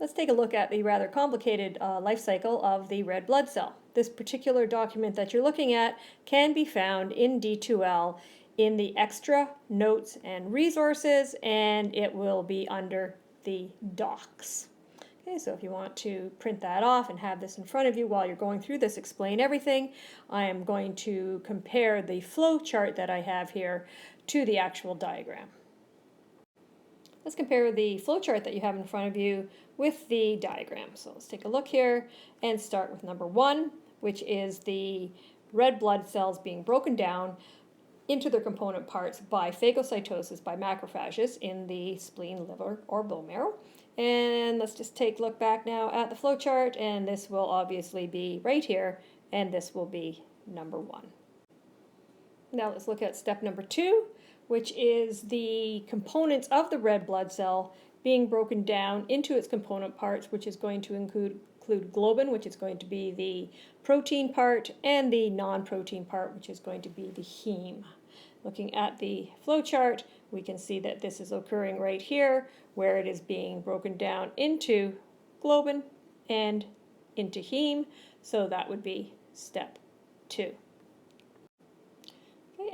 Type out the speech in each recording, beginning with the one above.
Let's take a look at the rather complicated life cycle of the red blood cell. This particular document that you're looking at can be found in D2L in the extra notes and resources, and it will be under the docs. Okay, so if you want to print that off and have this in front of you while you're going through this Explain Everything, I am going to compare the flow chart that I have here to the actual diagram. Let's compare the flowchart that you have in front of you with the diagram. So let's take a look here and start with number 1, which is the red blood cells being broken down into their component parts by phagocytosis by macrophages in the spleen, liver, or bone marrow. And let's just take a look back now at the flowchart, and this will obviously be right here, and this will be number 1. Now let's look at step number 2, which is the components of the red blood cell being broken down into its component parts, which is going to include globin, which is going to be the protein part, and the non-protein part, which is going to be the heme. Looking at the flow chart, we can see that this is occurring right here, where it is being broken down into globin and into heme, so that would be step 2.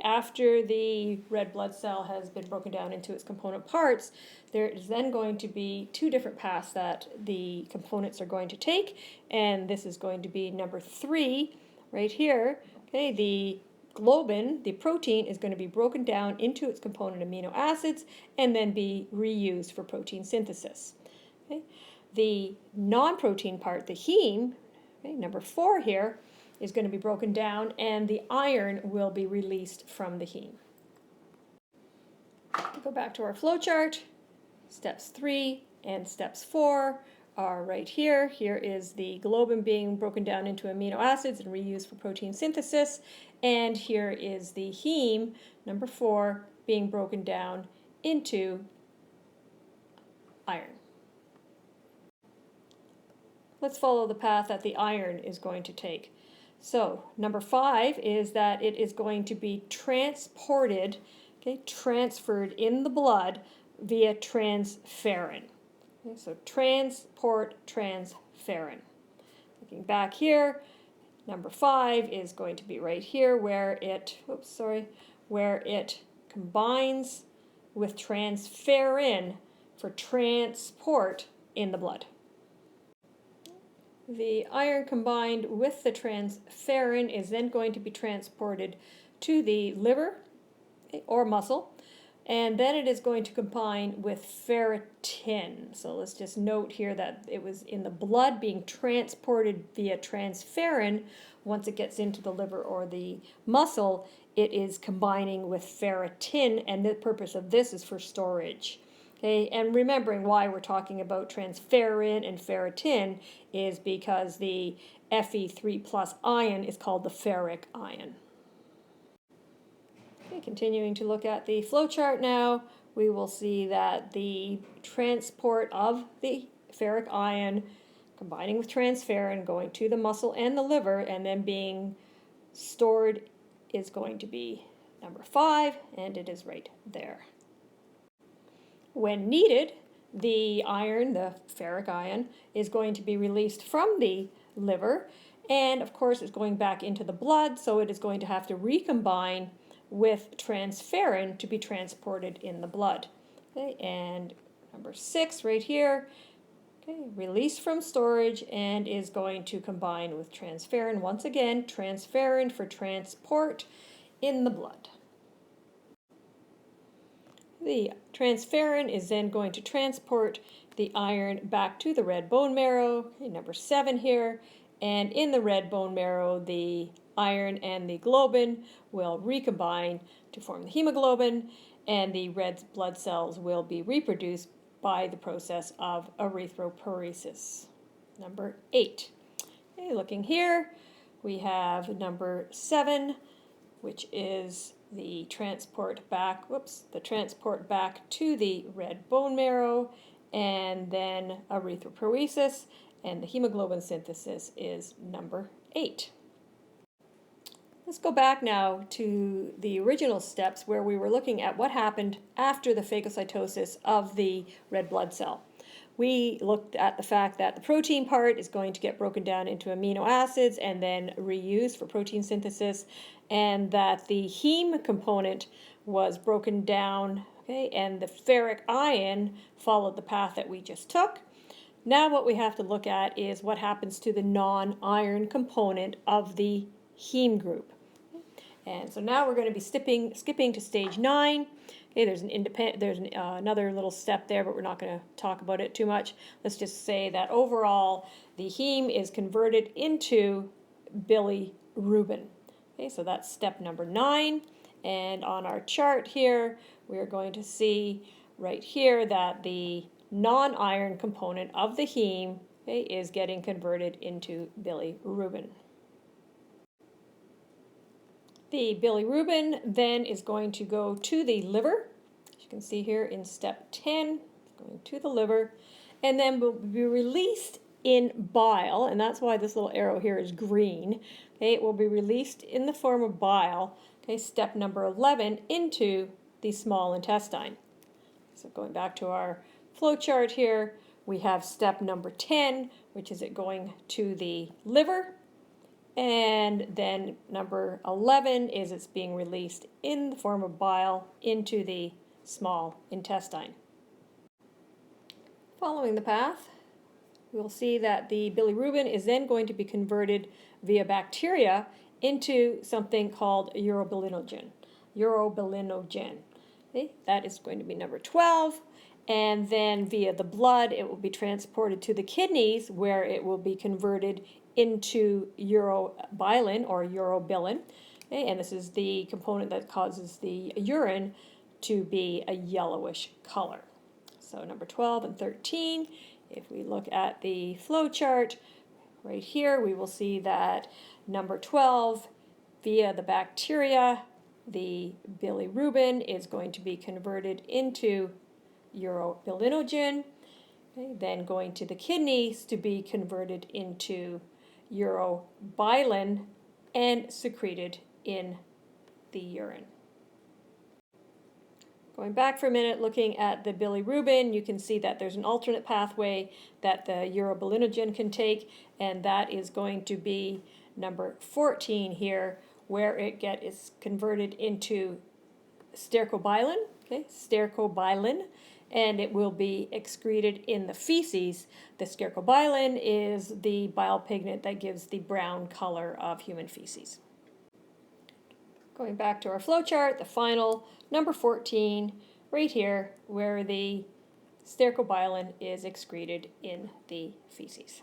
After the red blood cell has been broken down into its component parts, there is then going to be 2 different paths that the components are going to take, and this is going to be number 3 right here. Okay, the globin, the protein, is going to be broken down into its component amino acids and then be reused for protein synthesis. Okay. The non-protein part, the heme, okay, number 4 here, is going to be broken down, and the iron will be released from the heme. Go back to our flow chart. Steps 3 and steps 4 are right here. Here is the globin being broken down into amino acids and reused for protein synthesis, and here is the heme, number 4, being broken down into iron. Let's follow the path that the iron is going to take. So number 5 is that it is going to be transported, okay, transferred in the blood via transferrin. Okay, so transport transferrin. Looking back here, number 5 is going to be right here where it, where it combines with transferrin for transport in the blood. The iron combined with the transferrin is then going to be transported to the liver or muscle, and then it is going to combine with ferritin. So let's just note here that it was in the blood being transported via transferrin. Once it gets into the liver or the muscle, it is combining with ferritin, and the purpose of this is for storage. Okay, and remembering why we're talking about transferrin and ferritin is because the Fe3 plus ion is called the ferric ion. Okay, continuing to look at the flow chart now, we will see that the transport of the ferric ion combining with transferrin going to the muscle and the liver and then being stored is going to be number 5, and it is right there. When needed, the iron, the ferric ion, is going to be released from the liver, and of course it's going back into the blood, so it is going to have to recombine with transferrin to be transported in the blood. Okay, and number 6 right here, okay, released from storage and is going to combine with transferrin. Once again, transferrin for transport in the blood. The transferrin is then going to transport the iron back to the red bone marrow, okay, number 7 here, and in the red bone marrow the iron and the globin will recombine to form the hemoglobin, and the red blood cells will be reproduced by the process of erythropoiesis. Number 8. Okay, looking here, we have number 7, which is the transport back to the red bone marrow, and then erythropoiesis, and the hemoglobin synthesis is number 8. Let's go back now to the original steps where we were looking at what happened after the phagocytosis of the red blood cell. we looked at the fact that the protein part is going to get broken down into amino acids and then reused for protein synthesis, and that the heme component was broken down, okay, and the ferric ion followed the path that we just took. Now what we have to look at is what happens to the non-iron component of the heme group. And so now we're going to be skipping to stage 9. Okay, there's another little step there, but we're not going to talk about it too much. Let's just say that overall the heme is converted into bilirubin. Okay, so that's step number 9. And on our chart here, we are going to see right here that the non-iron component of the heme, okay, is getting converted into bilirubin. The bilirubin then is going to go to the liver, as you can see here in step 10, going to the liver, and then will be released in bile, and that's why this little arrow here is green. Okay, it will be released in the form of bile, okay, step number 11, into the small intestine. So going back to our flow chart here, we have step number 10, which is it going to the liver. And then number 11 is it's being released in the form of bile into the small intestine. Following the path, we'll see that the bilirubin is then going to be converted via bacteria into something called urobilinogen. Okay, that is going to be number 12. And then via the blood, it will be transported to the kidneys, where it will be converted into urobilin or urobilin. Okay, and this is the component that causes the urine to be a yellowish color. So number 12 and 13, if we look at the flow chart right here, we will see that number 12, via the bacteria, the bilirubin is going to be converted into urobilinogen, okay, then going to the kidneys to be converted into urobilin and secreted in the urine. Going back for a minute, looking at the bilirubin, you can see that there's an alternate pathway that the urobilinogen can take, and that is going to be number 14 here, where it is converted into stercobilin, okay, stercobilin, and it will be excreted in the feces. The stercobilin is the bile pigment that gives the brown color of human feces. Going back to our flow chart, the final number 14 right here, where the stercobilin is excreted in the feces.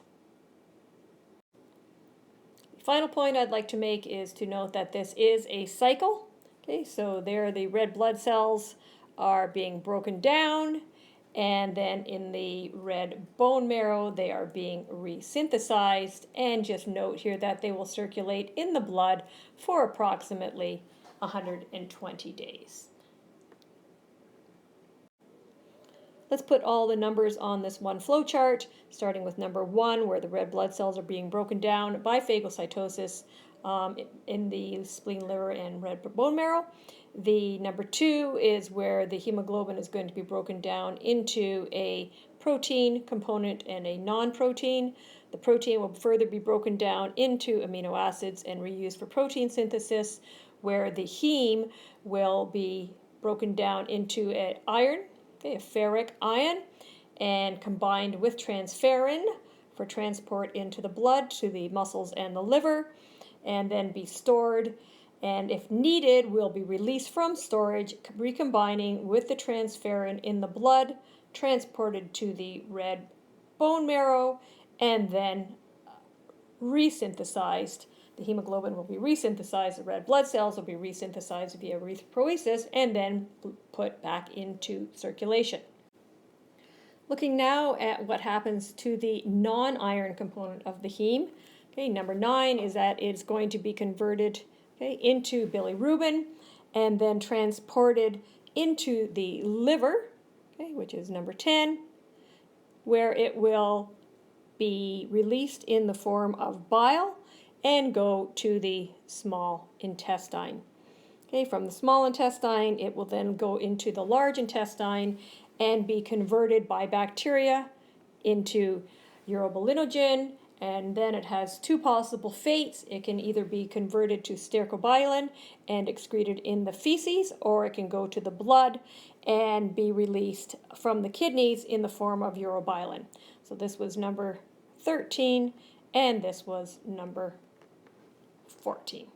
The final point I'd like to make is to note that this is a cycle. Okay, so there the red blood cells are being broken down, and then in the red bone marrow they are being resynthesized, and just note here that they will circulate in the blood for approximately 120 days. Let's put all the numbers on this one flow chart, starting with number 1, where the red blood cells are being broken down by phagocytosis in the spleen, liver, and red bone marrow. The number 2 is where the hemoglobin is going to be broken down into a protein component and a non-protein. The protein will further be broken down into amino acids and reused for protein synthesis, where the heme will be broken down into an iron, okay, a ferric ion, and combined with transferrin for transport into the blood to the muscles and the liver, and then be stored, and if needed will be released from storage, recombining with the transferrin in the blood, transported to the red bone marrow, and then resynthesized. The hemoglobin will be resynthesized, the red blood cells will be resynthesized via erythropoiesis, and then put back into circulation. Looking now at what happens to the non-iron component of the heme. Okay, number 9 is that it's going to be converted, okay, into bilirubin and then transported into the liver, okay, which is number 10, where it will be released in the form of bile and go to the small intestine. Okay, from the small intestine, it will then go into the large intestine and be converted by bacteria into urobilinogen, and then it has two possible fates. It can either be converted to stercobilin and excreted in the feces, or it can go to the blood and be released from the kidneys in the form of urobilin. So this was number 13, and this was number 14.